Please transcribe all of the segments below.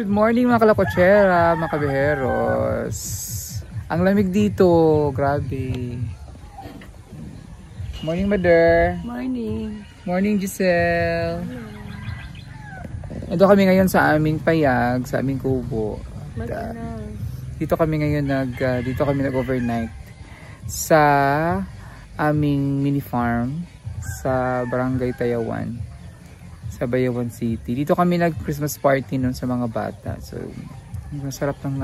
Good morning mga kalakotsera, mga kabiheros. Ang lamig dito, grabe. Morning, Mother. Morning. Morning, Giselle. Ito kami ngayon sa aming payag, sa aming kubo. Dito kami ngayon nag-overnight sa aming mini farm sa Barangay Tayawan, sa Bayawan City. Dito kami nag-Christmas party nun sa mga bata. So, masarap ng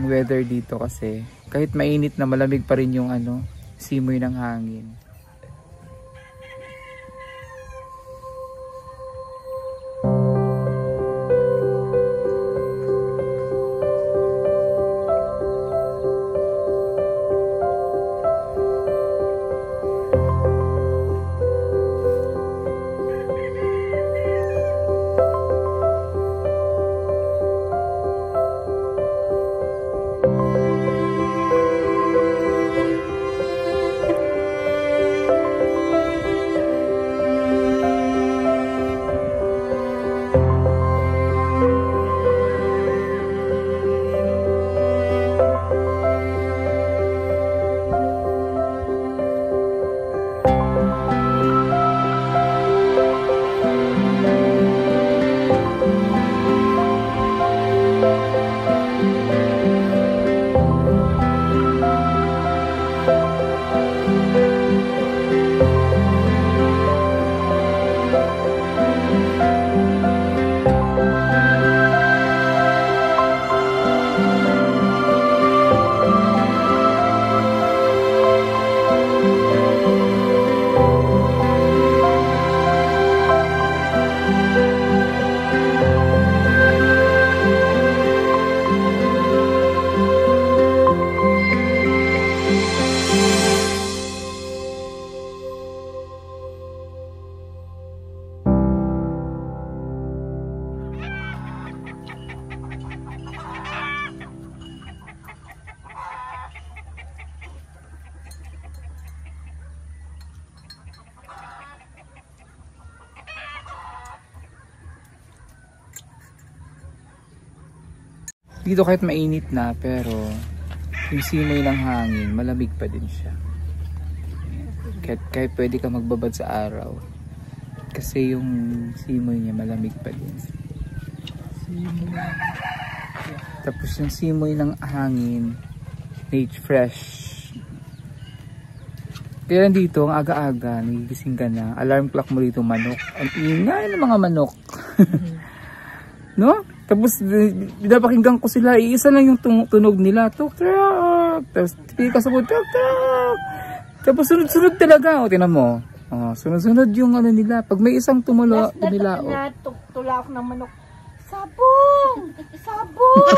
weather dito kasi kahit mainit na, malamig pa rin yung simoy ng hangin. Dito kahit mainit na, pero yung simoy ng hangin, malamig pa din siya. Kahit pwede ka magbabad sa araw, kasi yung simoy niya malamig pa din. Tapos yung simoy ng hangin, fresh. Kaya dito, ang aga-aga, nagigising ka na, alarm clock mo dito, manok. Ang ingay ng mga manok. No? Tapos, pinapakinggan ko sila, iisa lang yung tunog nila. Tuk-tuk! Tapos, pili ka sa po, tuk-tuk! Tapos, sunod-sunod talaga. O, tinan mo. Sunod-sunod yung nila. Pag may isang tumila, Tula ako ng manok. Sabong! Sabong!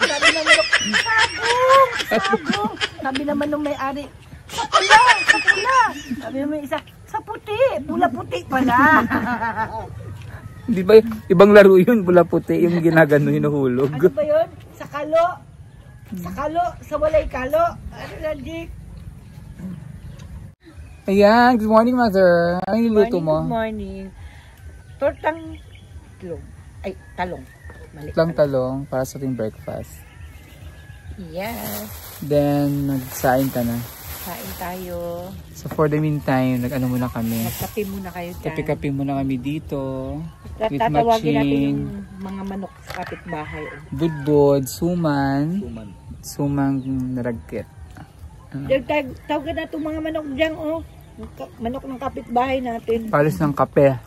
Sabi ng manok, sabong! Sabong! Sabi naman nung may-ari, sa pula! Sa pula! Sabi naman isa, sa puti! Pula-puti pala! Di ba ibang laro yun, pula puti yung ginagano, hinuhulog. Ano ba yun? Sa kalo? Sa kalo? Sa walay kalo? Ano na, Dick? Ayan, good morning, Mother. Ano yung luto mo? Good morning. Tortang talong. Ay, talong. Mali. Talong para sa ating breakfast. Yes. Then, nagsain ka na. Kain tayo. So for the meantime, nag-ano muna kami. Nagkape muna kayo dyan. Kape-kape muna kami dito. Tatawagin natin yung mga manok sa kapitbahay. Budbod, sumang naragkit. Tawagan na itong mga manok dyan, oh. Manok ng kapitbahay natin. Palis ng kape.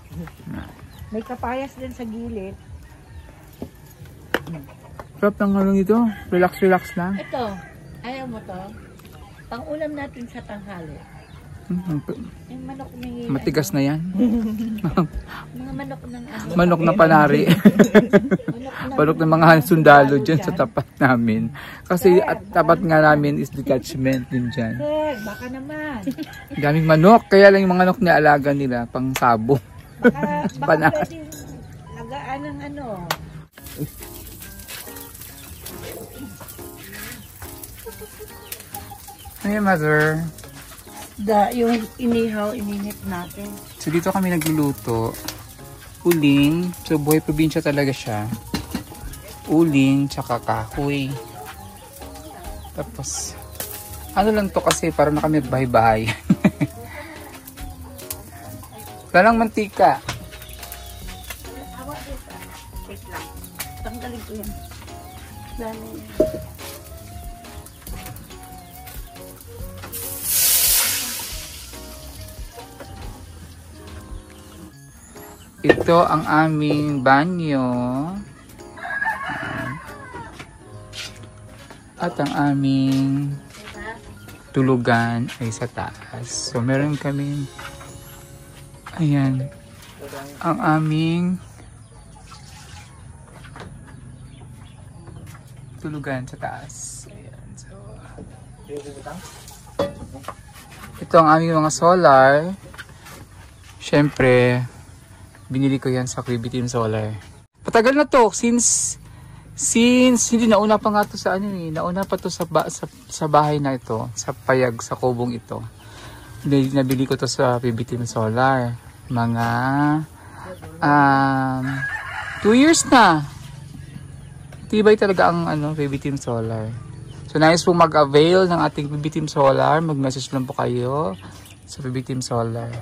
May kapayas din sa gilid. Sarap ng halong ito. Relax lang. Ito, ayaw mo to? Pang-ulam natin sa tanghali. Yung manok ng matigas na yan. mga manok ng manok na panari. Manok ng mga sundalo dyan sa tapat namin. Kasi at tapat nga namin is detachment din dyan. Sir, baka naman. Daming manok. Kaya lang yung mga manok na alaga nila pang sabo. Baka pwede lagaan ng ano. Hey, Mother. Yung inihaw, ininit natin. So dito kami nagluluto. uling. So buhay probinsya talaga siya. Uling, tsaka kahoy. Tapos, ano lang to kasi para na kami bahay-bahay. Walang mantika. Wait lang. Tanggalin ko yan. Ito ang aming banyo. At ang aming tulugan ay sa taas. So meron kaming, ayan, ang aming tulugan sa taas. Ayan, so ito ang aming mga solar. Syempre, binili ko yan sa Quibi Team Solar. Patagal na to since hindi nauna pa nga to sa ano eh, nauna pa to sa bahay na ito, sa payag, sa kubong ito. Nabili ko to sa Quibi Team Solar. Mga 2 years na. Tibay talaga ang Quibi Team Solar. So nais po mag-avail ng ating Quibi Team Solar, mag-message lang po kayo sa Quibi Team Solar.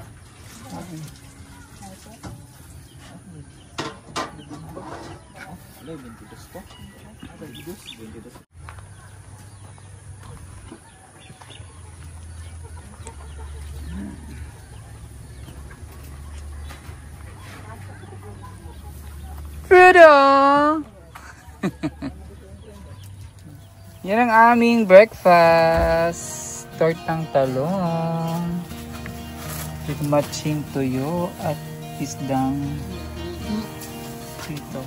Frudo! Yan ang aming breakfast. Tortang talong. With matching tuyo at isdang ito.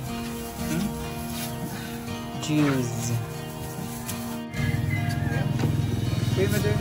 Juice. Wait, madam.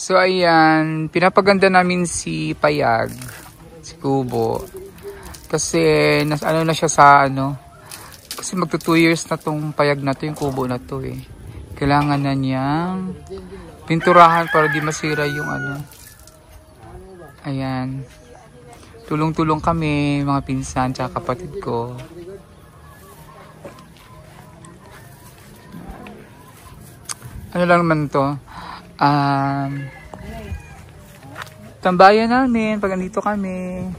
So ayan, pinapaganda namin si Payag, si Kubo. Kasi ano na siya sa kasi magto 2 years na tong Payag na to, yung Kubo na to eh. Kailangan na niyang pinturahan para di masira yung Ayan. Tulong-tulong kami, mga pinsan tsaka kapatid ko. Ano lang naman to? Tambayan namin pag andito kami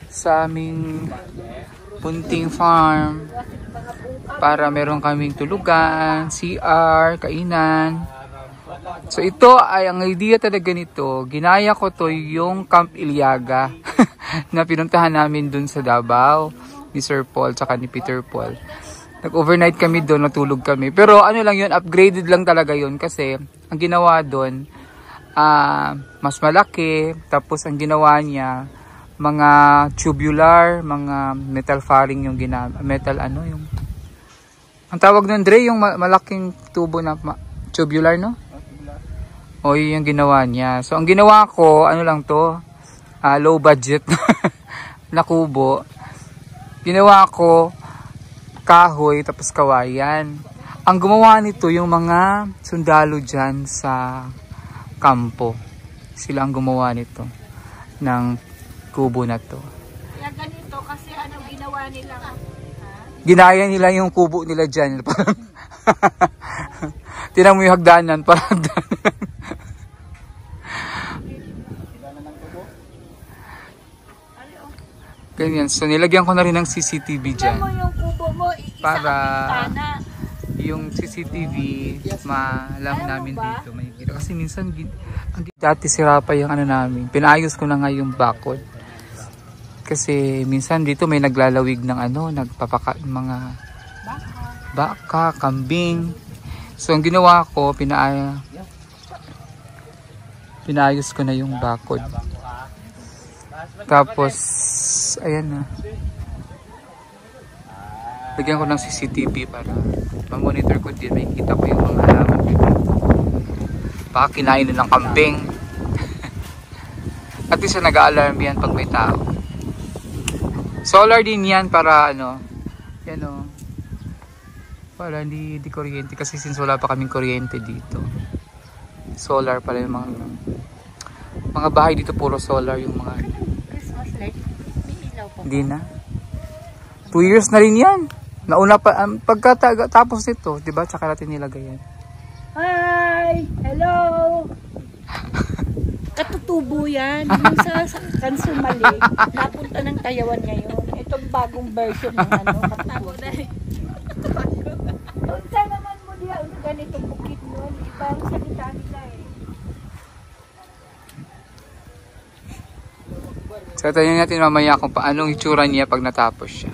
sa aming punting farm para meron kaming tulugan, CR, kainan. So ito ay ang idea talaga nito. Ginaya ko to yung Camp Iliaga na pinuntahan namin dun sa Davao ni Sir Paul tsaka ni Peter Paul. Nag-overnight kami doon, natulog kami. Pero ano lang yun, upgraded lang talaga yun kasi ang ginawa doon, mas malaki. Tapos ang ginawa niya, mga tubular, mga metal faring yung metal yung... Ang tawag nun, Dre, yung malaking tubo na tubular, no? O yun yung ginawa niya. So ang ginawa ko, ano lang to, low budget na kubo. Ginawa ko, kahoy tapos kawayan. Ang gumawa nito yung mga sundalo dyan sa kampo. Sila ang gumawa nito ng kubo na to. Kaya ganito kasi ginawa nila? Ginaya nila yung kubo nila dyan. Tinan mo yung hagdanan. Parang hagdanan. Ganyan. So nilagyan ko na rin ng CCTV dyan. Tignan mo yung kubo mo, para yung CCTV, maalam namin dito. May kita. Kasi minsan, dati sira pa yung ano namin. Pinaayos ko na nga yung bakod. Kasi minsan dito may naglalawig ng ano, nagpapaka, mga baka, kambing. So ang ginawa ko, pinaayos ko na yung bakod. Tapos, ayan na. Lagyan ko ng CCTV para ma-monitor ko din. Makikita ko yung mga halaman dito. Baka kinain na ng kambing. At least nag-a-alarm yan pag may tao. Solar din yan para ano, yan o. Para hindi kuryente. Kasi since wala pa kaming kuryente dito. Solar pala yung mga bahay dito, puro solar yung mga. Christmas light, may ilaw pa. Hindi na. 2 years na rin yan. Nauna pa, pagkatapos nito, di ba? Tsaka natin nilagay yan. Hi! Hello! Katutubo yan. Yung sa Kansumali, napunta ng Kayawan ngayon. Itong bagong version ng ano, katutubo. Unsa naman mo diya, ganitong bukit nun. Ibang salita nila eh. So, tanong natin mamaya kung paanong itsura niya pag natapos siya.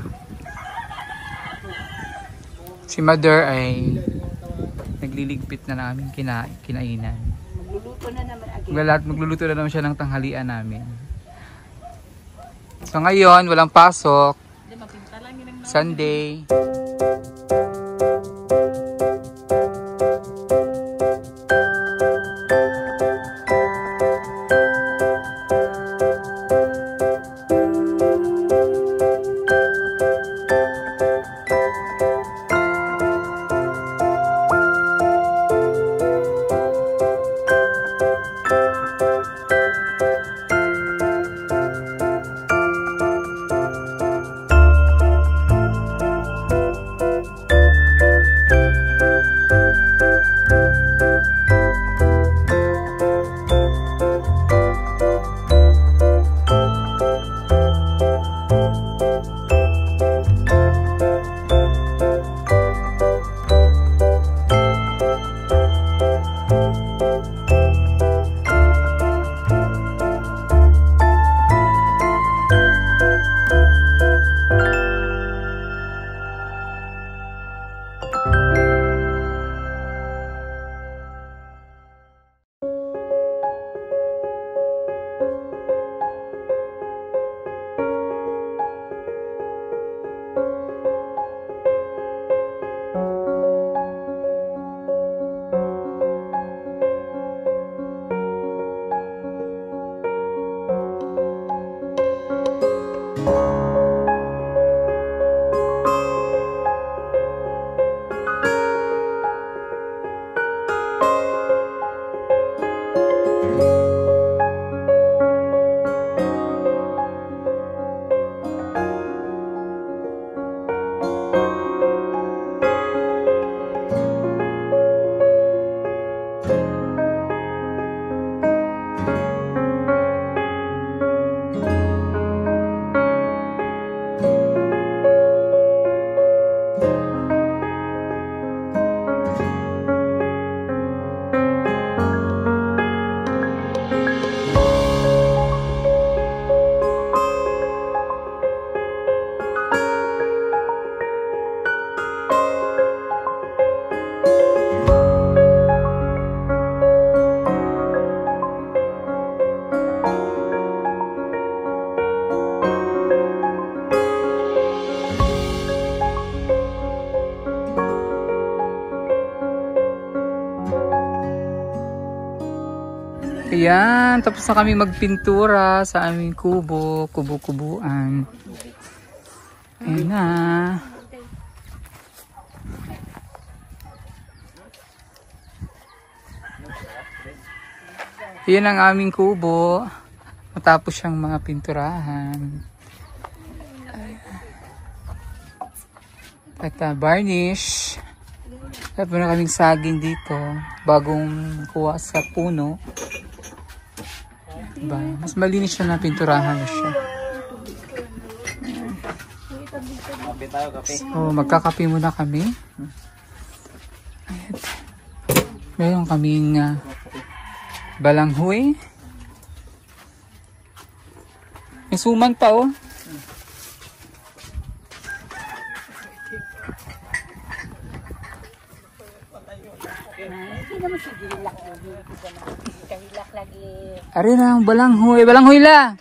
Si Mother ay nagliligpit na namin kinainan. Magluluto na naman again. Magluluto na naman siya ng tanghalian namin. So ngayon, walang pasok. Sunday. Ayan, tapos na kami magpintura sa aming kubo, kubo-kubuan. Ayan na. Ayan ang aming kubo. Matapos siyang mga pinturahan. At varnish. Tapos na kaming saging dito. Bagong kuha sa puno. Diba? Mas malinis siya na pinturahan na siya. So, magkakape muna kami. Meron kaming balanghoy. May suman pa oh. Ari na ang balanghoy. Balanghoy la!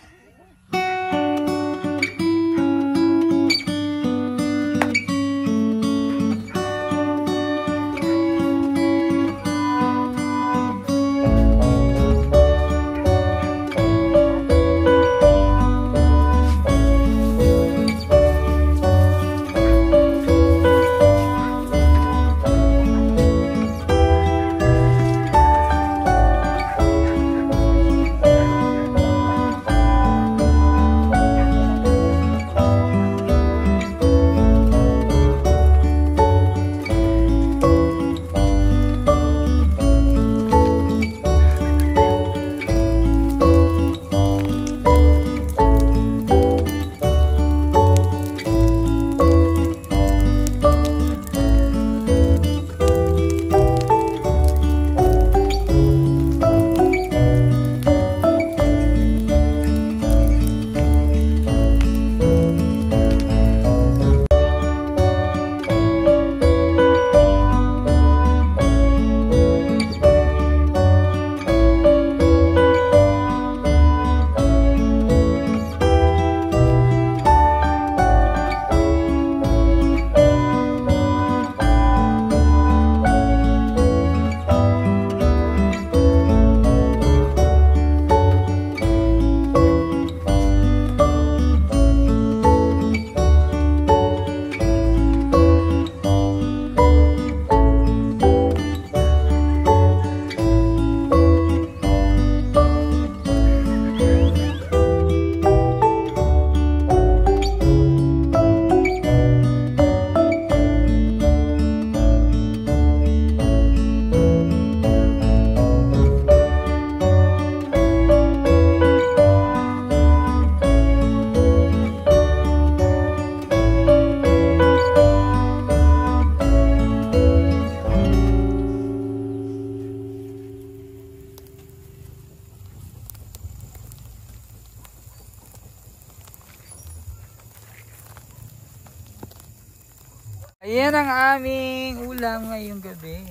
Ayan ang aming ulam ngayong gabi.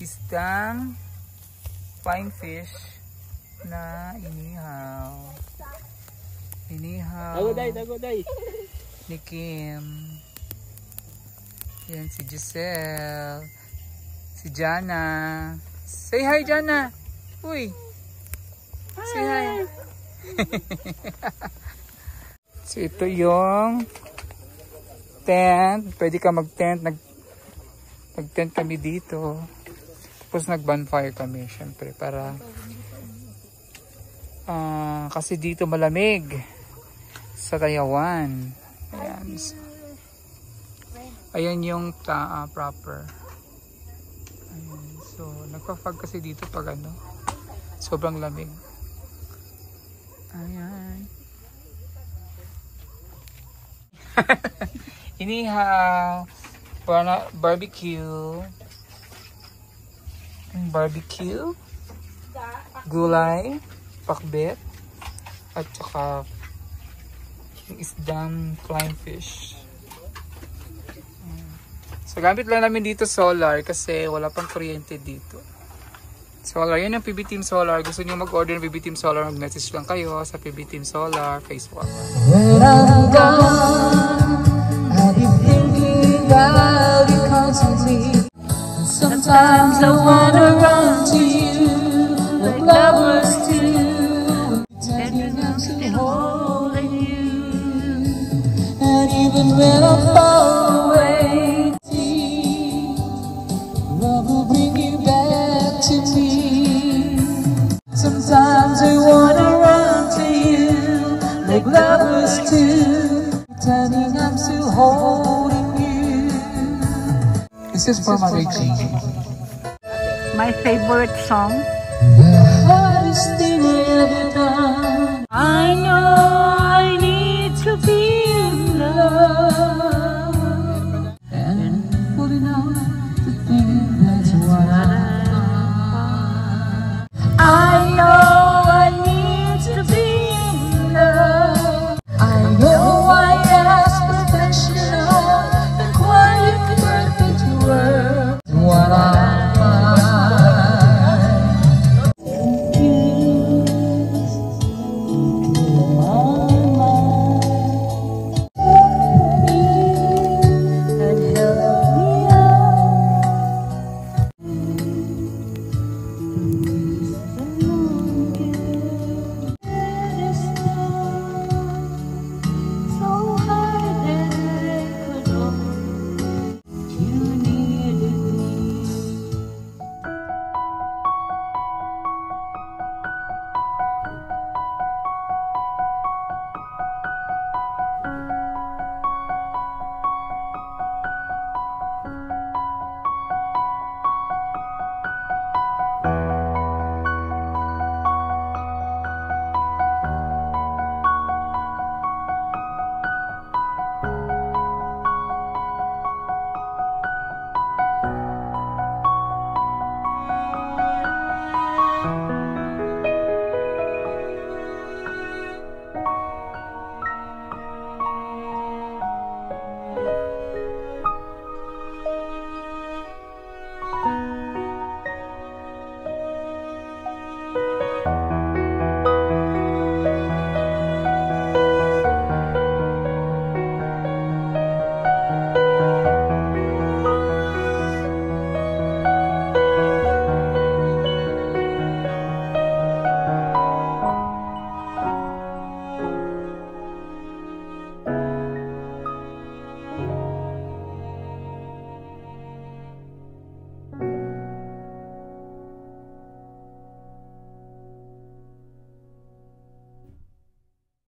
Isdang fine fish na inihaw. Dagoday. Ni Kim. Yan si Giselle. Si Jana. Say hi, Jana. Uy. Say hi. So ito yung tent. Pwede ka mag-tent. Nag-tent kami dito. Tapos nag-bonfire kami. Syempre para kasi dito malamig sa Taiwan. Ayan. So, ayan yung proper. Ayan. So nagpa-fog kasi dito pag sobrang lamig. Ayan. Inihaw, barbecue, gulay, pakbet, at saka yung isdang flying fish. So gamit lang namin dito solar kasi wala pang kuryente dito. Solar, yan yung PB Team Solar. Gusto nyo mag-order ng PB Team Solar, mag-message lang kayo sa PB Team Solar Facebook. When I'm gone, I'll be thinking about you constantly. Sometimes I wanna run to you like lovers do, pretending I'm still holding you. And even when I'm far away, love will bring you back to me. Sometimes I wanna run to you like lovers do, pretending I'm still holding you. This is for Mother G. My favorite song. The hardest thing I ever done. I know